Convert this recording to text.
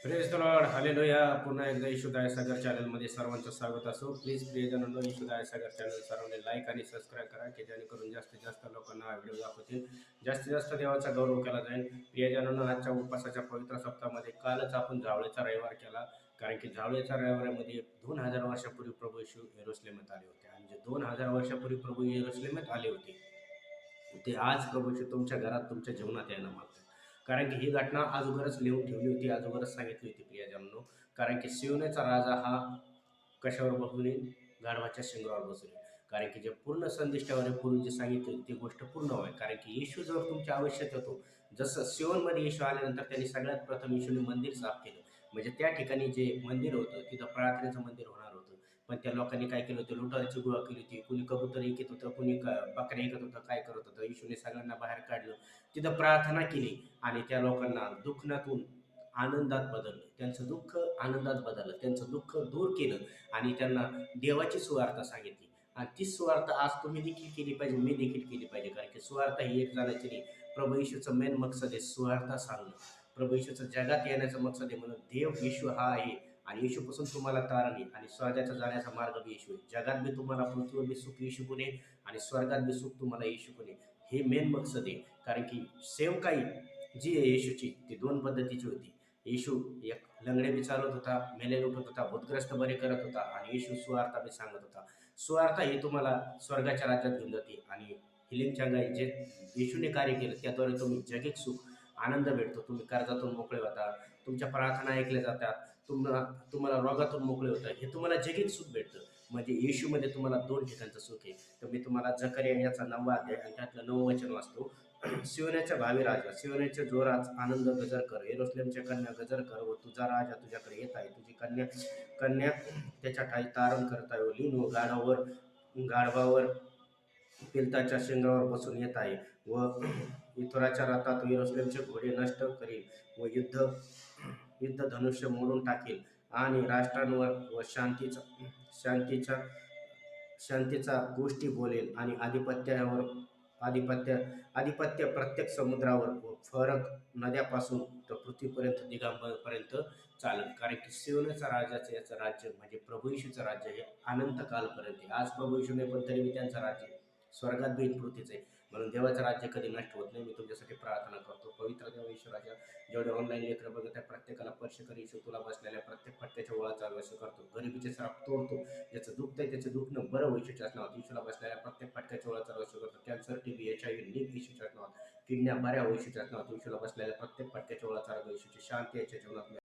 Praise the Lord hallelujah. पुन्हा एकदा इशुदाय सागर चॅनलमध्ये सर्वांचं स्वागत असो. प्लीज प्रियजनांनो, इशुदाय सागर चॅनल सर्वांनी लाईक आणि सबस्क्राईब करा, की जेणेकरून जास्तीत जास्त लोकांना हा व्हिडिओ दाखवतील, जास्तीत जास्त देवाचा गौरव केला जाईल. प्रियजनांनो, आजच्या उपवासाच्या पवित्र सप्ताहामध्ये कालच आपण जावळेचा रविवार केला. कारण की जावळेच्या रविवारामध्ये 2000 वर्षापूर्वी प्रभू येशू यरूशलेमात आले होते. आणि जे 2000 वर्षापूर्वी प्रभू यरूशलेमात आले होते, ते आज प्रभू येशू तुमच्या घरात, तुमच्या जीवनात यायला मागतात. कारण की ही घटना अगोदरच लिहून ठेवली होती, अगोदरच सांगितली होती प्रियजनांनो. कारण की सियोनेचा राजा हा कशावर बसून येईल? गाढवाच्या शिंगावर बसून येईल. कारण की जे पूर्ण संदिष्टावर पूर्वी जे सांगितले ती गोष्ट पूर्ण होईल. कारण की येशू जवळ तुमच्या आयुष्यात येतो, जसं सियोनमध्ये येशू आल्यानंतर त्यांनी सगळ्यात प्रथम येशूने मंदिर साफ केलं. म्हणजे त्या ठिकाणी जे मंदिर होतं तिथं प्रार्थनेचं मंदिर होणार होतं. पण त्या लोकांनी काय केलं होतं? लुटाराची गोळा केली होती. कुणी कबूतर विकत होतं, कुणी बकऱ्या विकत होतं, काय करत होतं. येशूने सगळ्यांना बाहेर काढलं, तिथं प्रार्थना केली आणि त्या लोकांना दुःखातून आनंदात बदललं. त्यांचं दुःख आनंदात बदललं, त्यांचं दुःख दूर केलं आणि त्यांना देवाची सुवार्ता सांगितली. आणि ती सुवार्ता आज तुम्ही देखील केली पाहिजे, मी देखील केली पाहिजे. कारण की सुवार्ता ही एक जाण्याची नाही, प्रभू येशूचं मेन मकसद आहे सुवार्ता सांगणं. प्रभू येशूचं जगात येण्याचं मकसद आहे. म्हणून देव येशू हा आहे आणि येशूपासून तुम्हाला तारण आहे आणि स्वर्गाचा जाण्याचा मार्ग बी येशू आहे. जगात बी तुम्हाला, पृथ्वीवर बी सुख येशू कोण आहे आणि स्वर्गात बी सुख तुम्हाला येशू कोण आहे. हे मेन मकसद आहे. कारण की सेवकाई जी आहे येशूची, ती दोन पद्धतीची होती. येशू एक लंगडे बी चालवत होता, मेलेले उठत होता, भूतग्रस्त बरे करत होता आणि येशू सुवार्ता बी सांगत होता. सुवार्ता ही तुम्हाला स्वर्गाच्या राज्यात घेऊन जाते आणि हिलिंगच्या गाई जे येशूने कार्य केलं त्याद्वारे तुम्ही जगिक सुख, आनंद भेटतो. तुम्ही कर्जातून मोकळे होता, तुमच्या प्रार्थना ऐकल्या जातात, तुम्हाला रोगातून मोकळे होता, हे तुम्हाला जगिक सुख भेटतं. म्हणजे येशूमध्ये तुम्हाला दोन ठिकाणचं सुख आहे. तर मी तुम्हाला जकरिया याचा 9वा अध्याय आणि त्यातलं 9वं वचन वाचतो. सियोनाच्या भावी राजा, सियोनाचे जो राज आनंद गजर कर, यरूशलेमच्या कन्या गजर कर, व तुझा राजा तुझ्याकडे येत आहे. तुझी कन्या कन्या त्याच्या ठाई तारण करता येईल, व गाढवावर पिलताच्या शिंगावर बसून येत आहे, व इथोराच्या रथात यरूशलेमचे घोडे नष्ट करील, व युद्ध धनुष्य मोडून टाकेल आणि राष्ट्रांवर व शांतीचा शांतीचा गोष्टी बोलेल आणि आधिपत्य आधिपत्य प्रत्येक समुद्रावर व फरक नद्यापासून तर पृथ्वीपर्यंत दिगंबरपर्यंत चालेल. कारण की सियोनाचा राजाचं याचं राज्य म्हणजे प्रभू येशूचं राज्य हे अनंत कालपर्यंत आहे. आज प्रभू येशूने पण तरी मी त्यांचं राज्य स्वर्गात बी पृथ्वीचं आहे. म्हणून देवाचं राज्य कधी नष्ट होत नाही. मी तुमच्यासाठी प्रार्थना करतो. पवित्र देव ईश्वराच्या जेवढे ऑनलाईन लेकरं बघत आहे प्रत्येकाला स्पर्श कर. येशू तुला बसलेल्या प्रत्येक फटक्याच्या ओळाचा वश करतो. गरिबीचे श्राप तोडतो. ज्याचं दुःख आहे त्याचं दुखणं बरं येशूच्याच नावात. येशूला बसलेल्या प्रत्येक फटक्याच्या ओळाचा वश करतो. कॅन्सर, टीबी, HIV नीट येशूच्याच नावात. किडन्या बऱ्या येशूच्याच नावात. येशूला बसलेल्या प्रत्येक फटक्याच्या ओळाचा येशूची शांती याच्या जीवनात